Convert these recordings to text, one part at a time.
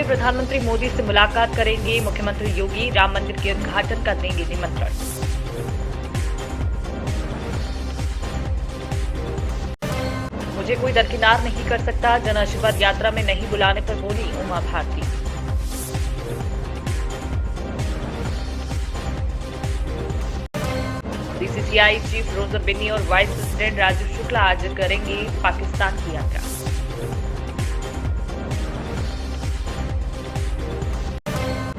में प्रधानमंत्री मोदी से मुलाकात करेंगे मुख्यमंत्री योगी। राम मंदिर के उद्घाटन का देंगे निमंत्रण। मुझे कोई दरकिनार नहीं कर सकता, जन आशीर्वाद यात्रा में नहीं बुलाने पर बोली Uma Bharti. BCCI chief Roger Binny और वाइस प्रेसिडेंट राजीव शुक्ला आज करेंगे पाकिस्तान की यात्रा।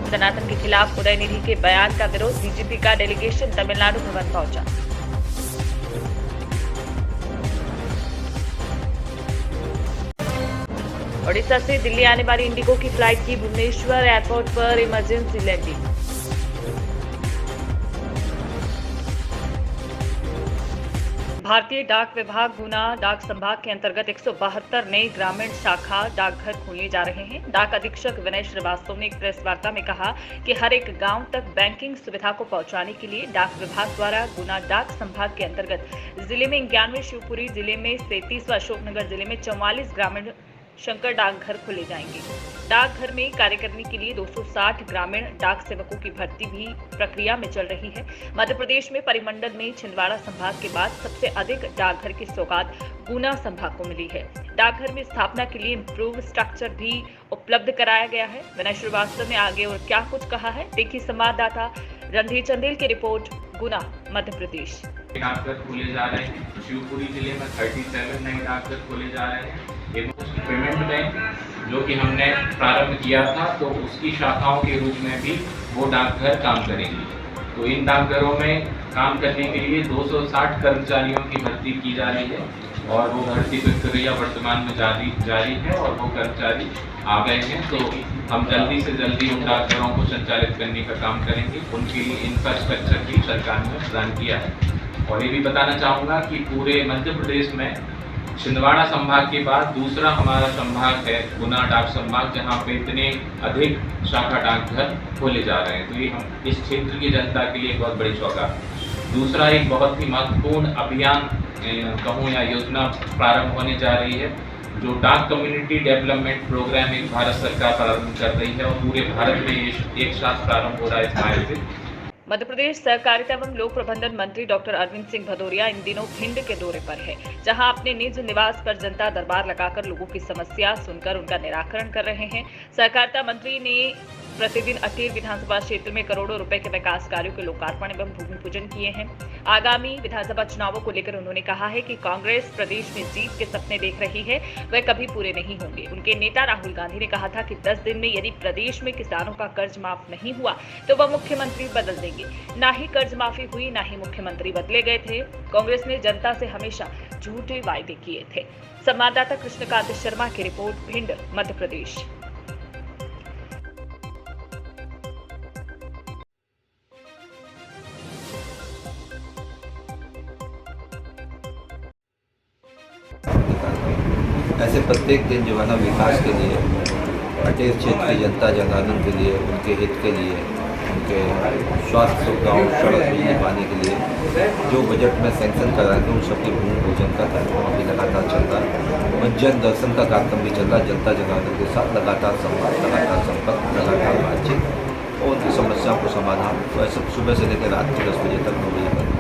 सनातन के खिलाफ उदयनिधि के बयान का विरोध। बीजेपी का डेलीगेशन तमिलनाडु भवन पहुंचा। ओडिशा से दिल्ली आने वाली इंडिगो की फ्लाइट की भुवनेश्वर एयरपोर्ट पर इमरजेंसी लैंडिंग। भारतीय डाक विभाग गुना डाक संभाग के अंतर्गत 172 नए ग्रामीण शाखा डाकघर खोले जा रहे हैं। डाक अधीक्षक विनय श्रीवास्तव ने एक प्रेस वार्ता में कहा कि हर एक गांव तक बैंकिंग सुविधा को पहुंचाने के लिए डाक विभाग द्वारा गुना डाक संभाग के अंतर्गत जिले में 91, शिवपुरी जिले में 37 व अशोकनगर जिले में 44 ग्रामीण शंकर डाकघर खोले जाएंगे। डाकघर में कार्य करने के लिए 260 ग्रामीण डाक सेवकों की भर्ती भी प्रक्रिया में चल रही है। मध्य प्रदेश में परिमंडल में छिंदवाड़ा संभाग के बाद सबसे अधिक डाकघर की सौगात गुना संभाग को मिली है। डाकघर में स्थापना के लिए इम्प्रूव स्ट्रक्चर भी उपलब्ध कराया गया है। विनय श्रीवास्तव ने आगे और क्या कुछ कहा है, देखिए संवाददाता रणधीर चंदेल की रिपोर्ट, गुना मध्य प्रदेश। डाकघर खोले जा रहे हैं। शिवपुरी जिले में 37 नए डाकघर खोले जा रहे हैं। पेमेंट बैंक जो कि हमने प्रारंभ किया था, तो उसकी शाखाओं के रूप में भी वो डाकघर काम करेंगी। तो इन डाकघरों में काम करने के लिए 260 कर्मचारियों की भर्ती की जा रही है और वो भर्ती प्रक्रिया वर्तमान में जारी है और वो कर्मचारी आ गए हैं। तो हम जल्दी से जल्दी उन डाकघरों को संचालित करने का काम करेंगे। उनके लिए इंफ्रास्ट्रक्चर भी सरकार ने प्रदान किया है। और ये भी बताना चाहूँगा कि पूरे मध्य प्रदेश में छिंदवाड़ा संभाग के बाद दूसरा हमारा संभाग है गुना डाक संभाग, जहाँ पे इतने अधिक शाखा डाकघर खोले जा रहे हैं। तो ये हम इस क्षेत्र की जनता के लिए बहुत बड़ी सौगात है। दूसरा एक बहुत ही महत्वपूर्ण अभियान कहूँ या योजना प्रारंभ होने जा रही है, जो डाक कम्युनिटी डेवलपमेंट प्रोग्राम एक भारत सरकार प्रारंभ कर रही है और पूरे भारत में एक साथ प्रारंभ हो रहा है इस माह से। मध्य प्रदेश सहकारिता एवं लोक प्रबंधन मंत्री डॉक्टर अरविंद सिंह भदौरिया इन दिनों भिंड के दौरे पर है, जहां अपने निज निवास पर जनता दरबार लगाकर लोगों की समस्या सुनकर उनका निराकरण कर रहे हैं। सहकारिता मंत्री ने प्रतिदिन अटेर विधानसभा क्षेत्र में करोड़ों रुपए के विकास कार्यों के लोकार्पण एवं भूमि पूजन किए हैं। आगामी विधानसभा चुनावों को लेकर उन्होंने कहा है कि कांग्रेस प्रदेश में जीत के सपने देख रही है, वह कभी पूरे नहीं होंगे। उनके नेता राहुल गांधी ने कहा था कि 10 दिन में यदि प्रदेश में किसानों का कर्ज माफ नहीं हुआ तो वह मुख्यमंत्री बदल देंगे। ना ही कर्ज माफी हुई, ना ही मुख्यमंत्री बदले गए थे। कांग्रेस ने जनता से हमेशा झूठे वायदे किए थे। संवाददाता कृष्णकांत शर्मा की रिपोर्ट, भिंड मध्य प्रदेश। ऐसे प्रत्येक दिन जो है ना विकास के लिए, अटेर क्षेत्र की जनता जनार्दन के लिए, उनके हित के लिए, उनके स्वास्थ्य सुविधाओं, सड़क, बिजली, पानी के लिए जो बजट में सैंक्शन करा है, उन सबके भूमि पूजन का कार्यक्रम अभी लगातार चल रहा है और जन दर्शन का कार्यक्रम भी चल रहा है। जनता जनार्दन के साथ लगातार संवाद, लगातार संपर्क, लगातार बातचीत और उनकी समस्याओं को समाधान। तो ऐसे सुबह से लेकर रात के 10 बजे तक 9 बजे तक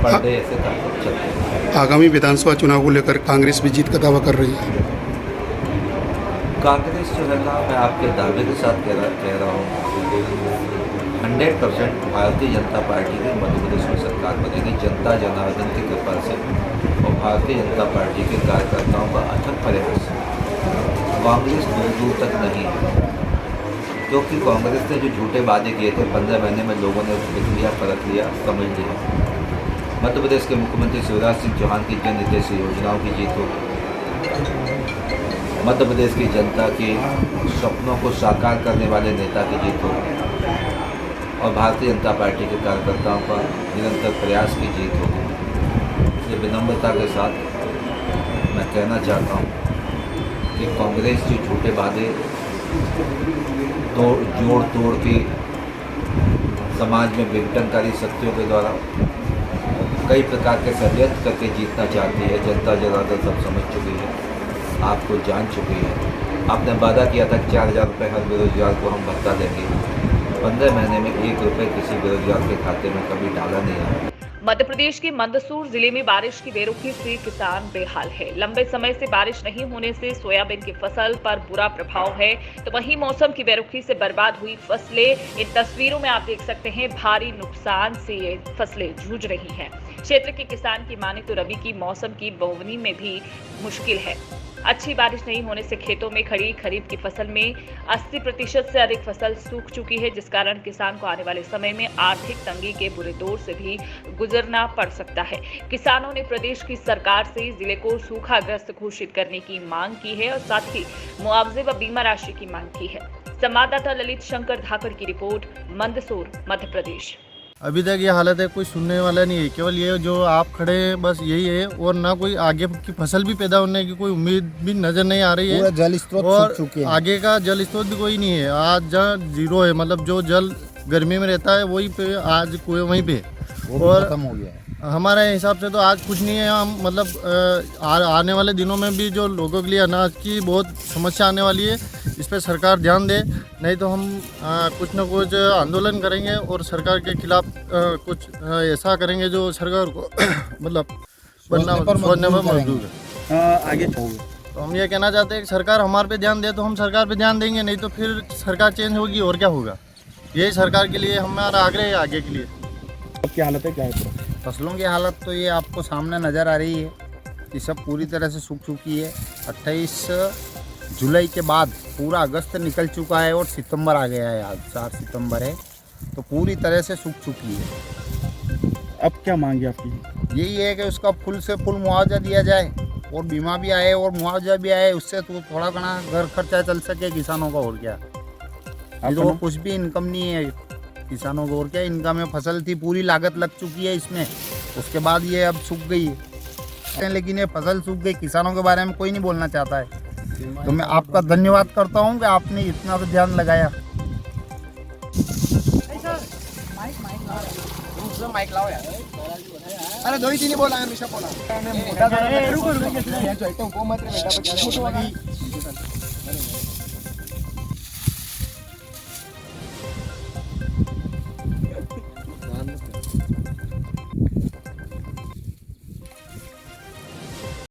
पर डे ऐसे कार्यक्रम चलते हैं। आगामी विधानसभा चुनाव को लेकर कांग्रेस भी जीत का दावा कर रही है। कांग्रेस जो है ना, मैं आपके दावे के साथ कह रहा हूँ, 100% भारतीय जनता पार्टी की मध्य प्रदेश में सरकार बनेगी, जनता जनार्दन की कृपा से और भारतीय जनता पार्टी के कार्यकर्ताओं का अथक प्रयास से। कांग्रेस दूर दूर तक नहीं है, क्योंकि कांग्रेस ने जो झूठे वादे किए थे 15 महीने में लोगों ने देख लिया, परख लिया, समझ लिया। मध्य प्रदेश के मुख्यमंत्री शिवराज सिंह चौहान की जन हितैषी योजनाओं की जीत होगी। मध्य प्रदेश की जनता के सपनों को साकार करने वाले नेता की जीत होगी और भारतीय जनता पार्टी के कार्यकर्ताओं का निरंतर प्रयास की जीत होगी। ये विनम्रता के साथ मैं कहना चाहता हूँ कि कांग्रेस जो झूठे वादे जोड़ तोड़ के समाज में विघटनकारी शक्तियों के द्वारा कई प्रकार के षड्यंत्र करके जीतना चाहती है, जनता जनार्दन सब समझ चुकी है, आपको जान चुकी है। आपने वादा किया था कि 4,000 रुपये हर बेरोजगार को हम भत्ता देंगे। 15 महीने में 1 रुपये किसी बेरोजगार के खाते में कभी डाला नहीं है। मध्य प्रदेश के मंदसौर जिले में बारिश की बेरुखी से किसान बेहाल है। लंबे समय से बारिश नहीं होने से सोयाबीन की फसल पर बुरा प्रभाव है, तो वहीं मौसम की बेरुखी से बर्बाद हुई फसलें, इन तस्वीरों में आप देख सकते हैं, भारी नुकसान से ये फसलें जूझ रही हैं। क्षेत्र के किसान की माने तो रबी की मौसम की बोवनी में भी मुश्किल है। अच्छी बारिश नहीं होने से खेतों में खड़ी खरीफ की फसल में 80% से अधिक फसल सूख चुकी है, जिस कारण किसान को आने वाले समय में आर्थिक तंगी के बुरे दौर से भी गुजरना पड़ सकता है। किसानों ने प्रदेश की सरकार से जिले को सूखाग्रस्त घोषित करने की मांग की है और साथ ही मुआवजे व बीमा राशि की मांग की है। संवाददाता ललित शंकर धाकड़ की रिपोर्ट, मंदसौर, मध्य प्रदेश। अभी तक ये हालत है, कोई सुनने वाला नहीं है। केवल ये जो आप खड़े हैं बस यही है, और ना कोई आगे की फसल भी पैदा होने की कोई उम्मीद भी नजर नहीं आ रही है। जल स्रोत और सूख चुके हैं। आगे का जल स्रोत भी कोई नहीं है। आज जहाँ जीरो है, मतलब जो जल गर्मी में रहता है वही पे आज कुएं वहीं पे, और खत्म हो गया है। हमारे हिसाब से तो आज कुछ नहीं है। हम मतलब आने वाले दिनों में भी जो लोगों के लिए अनाज की बहुत समस्या आने वाली है, इस पर सरकार ध्यान दे, नहीं तो हम कुछ न कुछ आंदोलन करेंगे और सरकार के खिलाफ कुछ ऐसा करेंगे जो सरकार को मतलब सोचने पर मजबूर है। आगे तो हम ये कहना चाहते हैं कि सरकार हमारे पे ध्यान दे, तो हम सरकार पे ध्यान देंगे, नहीं तो फिर सरकार चेंज होगी और क्या होगा। यही सरकार के लिए हमारा आग्रह है आगे के लिए। अब क्या हालत है, क्या है? फसलों की हालत तो ये आपको सामने नज़र आ रही है कि सब पूरी तरह से सूख चुकी है। 28 जुलाई के बाद पूरा अगस्त निकल चुका है और सितंबर आ गया है, आज 4 सितंबर है, तो पूरी तरह से सूख चुकी है। अब क्या मांगे आपकी? यही है कि उसका फुल से फुल मुआवजा दिया जाए और बीमा भी आए और मुआवजा भी आए, उससे तो थोड़ा घना घर खर्चा चल सके किसानों का, और क्या। तो कुछ भी इनकम नहीं है किसानों को, और क्या इनकम है। फसल थी, पूरी लागत लग चुकी है इसमें, उसके बाद ये अब सूख गई है। लेकिन ये फसल सूख गई, किसानों के बारे में कोई नहीं बोलना चाहता है। तो मैं आपका धन्यवाद करता हूँ कि आपने इतना तो ध्यान लगाया। अरे दो ही तीन ही बोला, हमेशा बोला।